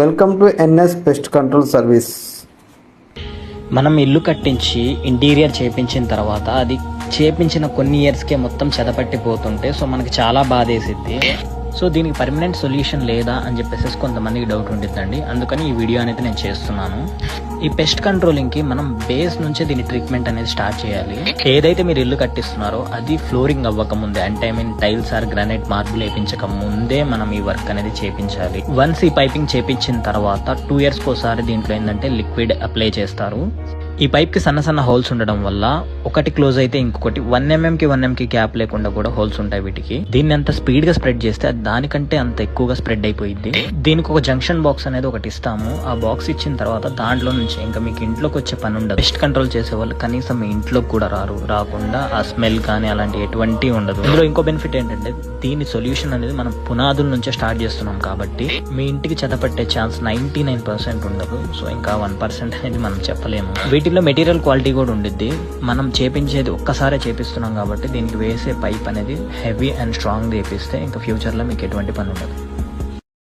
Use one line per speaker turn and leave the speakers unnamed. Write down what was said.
Welcome to NS pest control service.
మనం ఇల్లు కట్టించి ఇంటీరియర్ చేపించిన తర్వాత అది చేపించిన కొన్ని ఇయర్స్కే మొత్తం చెదపట్టిపోతుంటే సో మనకి చాలా బాధేసిద్ది. సో దీనికి పర్మనెంట్ సొల్యూషన్ లేదా అని చెప్పేసి కొంతమందికి డౌట్ ఉంటుందండి. అందుకని ఈ వీడియో అనేది నేను చేస్తున్నాను. ఈ పెస్ట్ కంట్రోలింగ్కి మనం బేస్ నుంచే దీని ట్రీట్మెంట్ అనేది స్టార్ట్ చేయాలి. ఏదైతే మీరు ఇల్లు కట్టిస్తున్నారో అది ఫ్లోరింగ్ అవ్వక ముందే, అంటే టైల్స్ ఆర్ గ్రానైట్ మార్బుల్ వేయించక ముందే మనం ఈ వర్క్ అనేది చేపించాలి. వన్స్ ఈ పైపింగ్ చేపించిన తర్వాత 2 years ఒకసారి దీంట్లో ఏంటంటే లిక్విడ్ అప్లై చేస్తారు. ఈ పైప్ కి సన్న సన్న హోల్స్ ఉండడం వల్ల ఒకటి క్లోజ్ అయితే ఇంకొకటి 1 mm కి 1 mm కి గ్యాప్ లేకుండా కూడా హోల్స్ ఉంటాయి వీటికి. దీన్ని అంత స్పీడ్ గా స్ప్రెడ్ చేస్తే దానికంటే అంత ఎక్కువగా స్ప్రెడ్ అయిపోయింది. దీనికి ఒక జంక్షన్ బాక్స్ అనేది ఒకటి ఇస్తాము. ఆ బాక్స్ ఇచ్చిన తర్వాత దాంట్లో నుంచి ఇంకా మీకు ఇంట్లోకి వచ్చే పని ఉండదు. పెస్ట్ కంట్రోల్ చేసే వాళ్ళు కనీసం మీ ఇంట్లోకి కూడా రాకుండా ఆ స్మెల్ కానీ అలాంటి ఎటువంటి ఉండదు. ఇందులో ఇంకో బెనిఫిట్ ఏంటంటే దీని సొల్యూషన్ అనేది మనం పునాదుల నుంచే స్టార్ట్ చేస్తున్నాం కాబట్టి మీ ఇంటికి చెదపట్టే ఛాన్స్ 99% ఉండదు. సో ఇంకా 1% అనేది మనం చెప్పలేము. వీటిలో మెటీరియల్ క్వాలిటీ కూడా ఉండిద్ది. మనం చేపించేది ఒక్కసారే చేపిస్తున్నాం కాబట్టి దీనికి వేసే పైప్ అనేది హెవీ అండ్ స్ట్రాంగ్ చేపిస్తే ఇంకా ఫ్యూచర్లో మీకు ఎటువంటి పని ఉండదు.